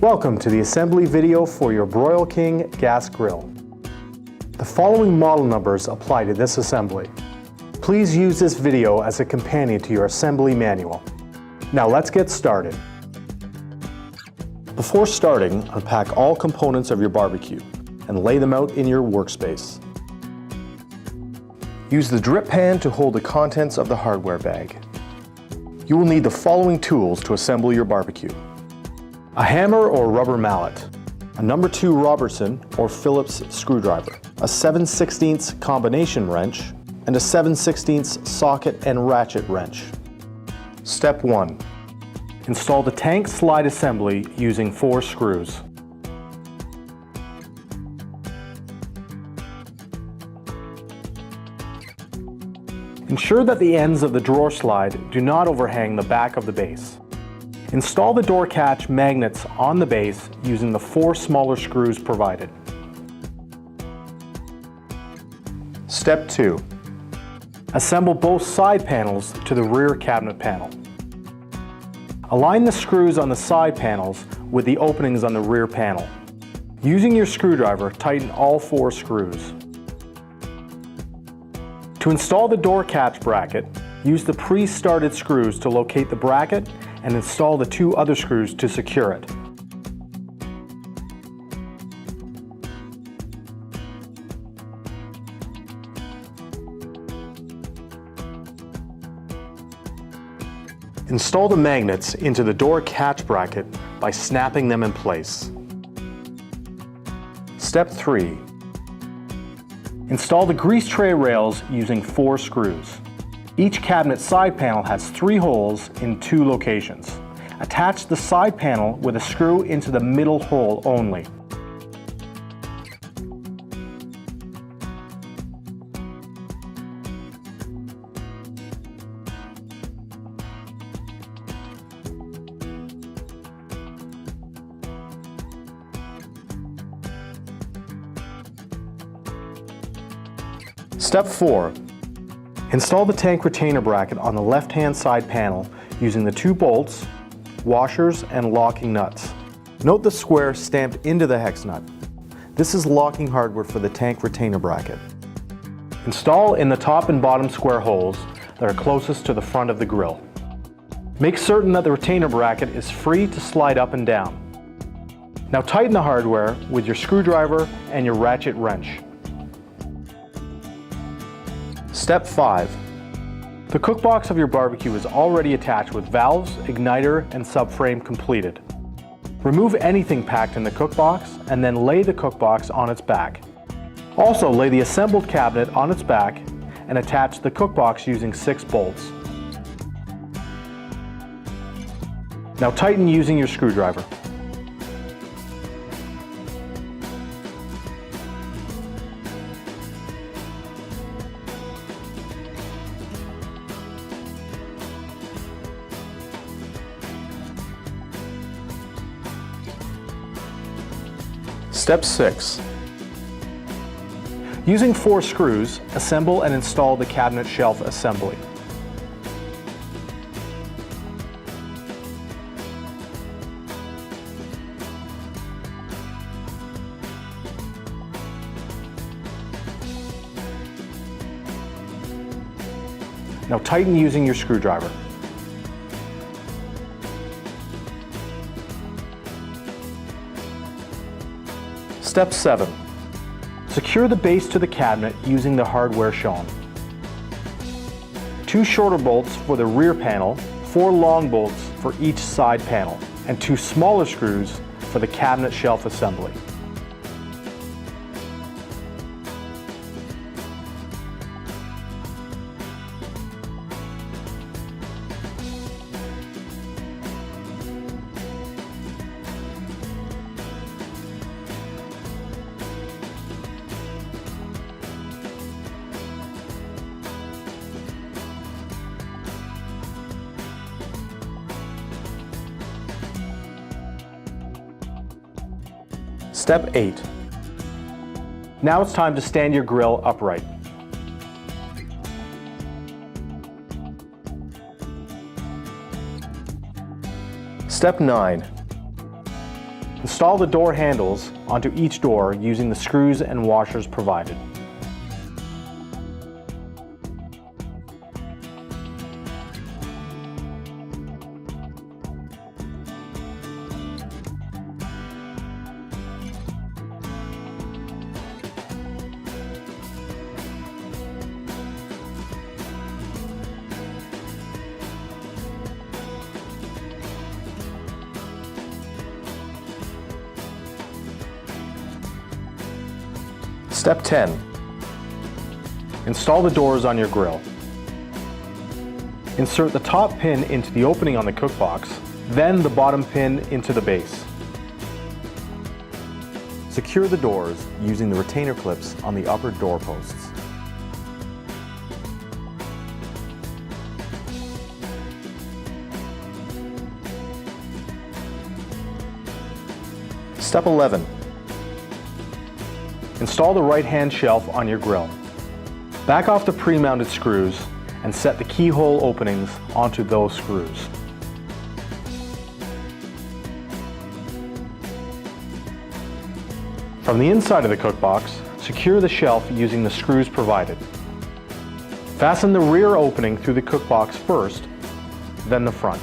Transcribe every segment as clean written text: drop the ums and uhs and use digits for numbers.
Welcome to the assembly video for your Broil King gas grill. The following model numbers apply to this assembly. Please use this video as a companion to your assembly manual. Now let's get started. Before starting, unpack all components of your barbecue and lay them out in your workspace. Use the drip pan to hold the contents of the hardware bag. You will need the following tools to assemble your barbecue: a hammer or rubber mallet, a number 2 Robertson or Phillips screwdriver, a 7/16 combination wrench, and a 7/16 socket and ratchet wrench. Step 1. Install the tank slide assembly using 4 screws. Ensure that the ends of the drawer slide do not overhang the back of the base. Install the door catch magnets on the base using the 4 smaller screws provided. Step 2. Assemble both side panels to the rear cabinet panel. Align the screws on the side panels with the openings on the rear panel. Using your screwdriver, tighten all 4 screws. To install the door catch bracket, use the pre-started screws to locate the bracket and install the 2 other screws to secure it. Install the magnets into the door catch bracket by snapping them in place. Step 3. Install the grease tray rails using 4 screws. Each cabinet side panel has 3 holes in 2 locations. Attach the side panel with a screw into the middle hole only. Step 4. Install the tank retainer bracket on the left-hand side panel using the 2 bolts, washers, and locking nuts. Note the square stamped into the hex nut. This is locking hardware for the tank retainer bracket. Install in the top and bottom square holes that are closest to the front of the grill. Make certain that the retainer bracket is free to slide up and down. Now tighten the hardware with your screwdriver and your ratchet wrench. Step 5. The cookbox of your barbecue is already attached with valves, igniter, and subframe completed. Remove anything packed in the cookbox and then lay the cookbox on its back. Also lay the assembled cabinet on its back and attach the cookbox using 6 bolts. Now tighten using your screwdriver. Step 6. Using 4 screws, assemble and install the cabinet shelf assembly. Now tighten using your screwdriver. Step 7. Secure the base to the cabinet using the hardware shown. 2 shorter bolts for the rear panel, 4 long bolts for each side panel, and 2 smaller screws for the cabinet shelf assembly. Step 8. Now it's time to stand your grill upright. Step 9. Install the door handles onto each door using the screws and washers provided. Step 10. Install the doors on your grill. Insert the top pin into the opening on the cookbox, then the bottom pin into the base. Secure the doors using the retainer clips on the upper door posts. Step 11. Install the right-hand shelf on your grill. Back off the pre-mounted screws and set the keyhole openings onto those screws. From the inside of the cookbox, secure the shelf using the screws provided. Fasten the rear opening through the cookbox first, then the front.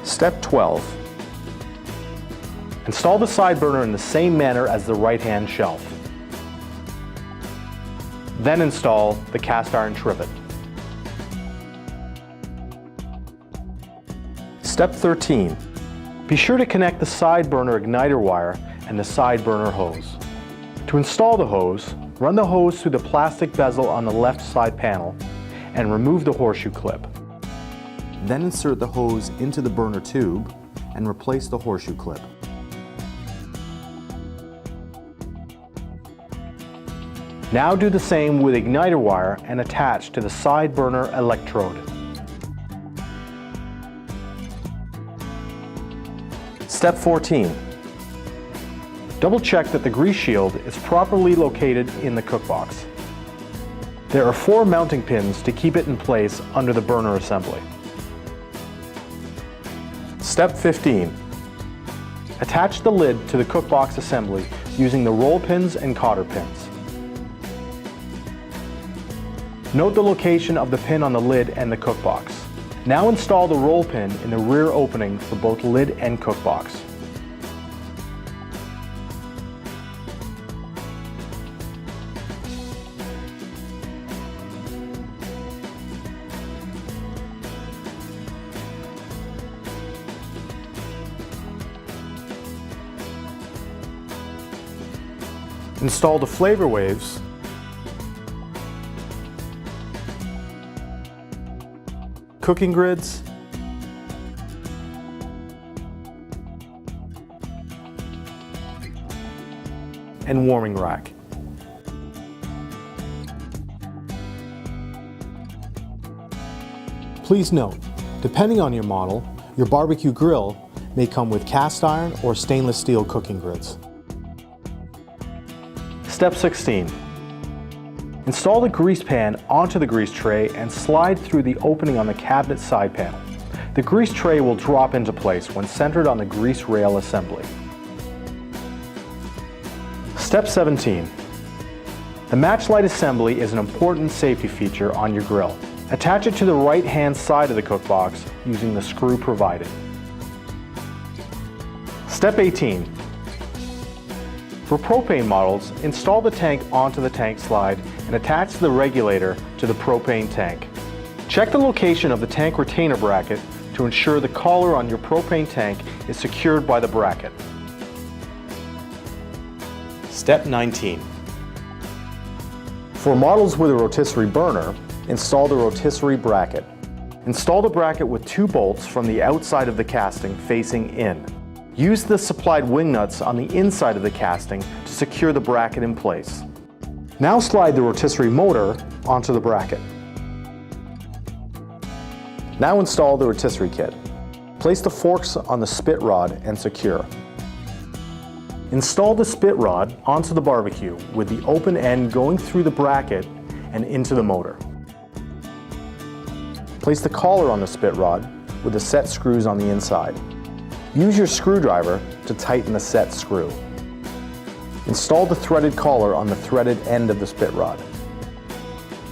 Step 12. Install the side burner in the same manner as the right-hand shelf. Then install the cast iron trivet. Step 13. Be sure to connect the side burner igniter wire and the side burner hose. To install the hose, run the hose through the plastic bezel on the left side panel and remove the horseshoe clip. Then insert the hose into the burner tube and replace the horseshoe clip. Now do the same with igniter wire and attach to the side burner electrode. Step 14. Double check that the grease shield is properly located in the cookbox. There are 4 mounting pins to keep it in place under the burner assembly. Step 15. Attach the lid to the cookbox assembly using the roll pins and cotter pins. Note the location of the pin on the lid and the cookbox. Now install the roll pin in the rear opening for both lid and cookbox. Install the flavor waves, cooking grids, and warming rack. Please note, depending on your model, your barbecue grill may come with cast iron or stainless steel cooking grids. Step 16. Install the grease pan onto the grease tray and slide through the opening on the cabinet side panel. The grease tray will drop into place when centered on the grease rail assembly. Step 17. The match light assembly is an important safety feature on your grill. Attach it to the right-hand side of the cookbox using the screw provided. Step 18. For propane models, install the tank onto the tank slide and attach the regulator to the propane tank. Check the location of the tank retainer bracket to ensure the collar on your propane tank is secured by the bracket. Step 19. For models with a rotisserie burner, install the rotisserie bracket. Install the bracket with 2 bolts from the outside of the casting facing in. Use the supplied wing nuts on the inside of the casting to secure the bracket in place. Now slide the rotisserie motor onto the bracket. Now install the rotisserie kit. Place the forks on the spit rod and secure. Install the spit rod onto the barbecue with the open end going through the bracket and into the motor. Place the collar on the spit rod with the set screws on the inside. Use your screwdriver to tighten the set screw. Install the threaded collar on the threaded end of the spit rod.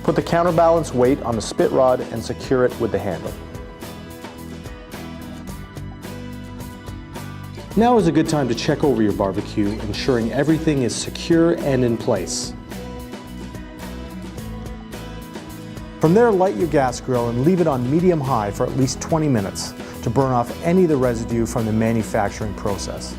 Put the counterbalance weight on the spit rod and secure it with the handle. Now is a good time to check over your barbecue, ensuring everything is secure and in place. From there, light your gas grill and leave it on medium-high for at least 20 minutes to burn off any of the residue from the manufacturing process.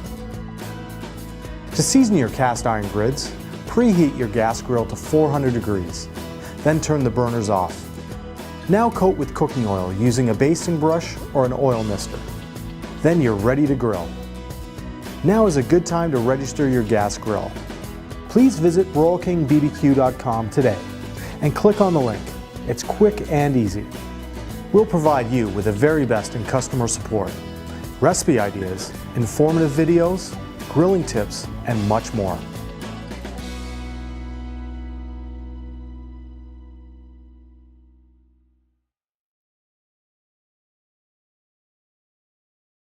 To season your cast iron grids, preheat your gas grill to 400 degrees, then turn the burners off. Now coat with cooking oil using a basting brush or an oil mister. Then you're ready to grill. Now is a good time to register your gas grill. Please visit BroilKingBBQ.com today and click on the link. It's quick and easy. We'll provide you with the very best in customer support, recipe ideas, informative videos, grilling tips, and much more.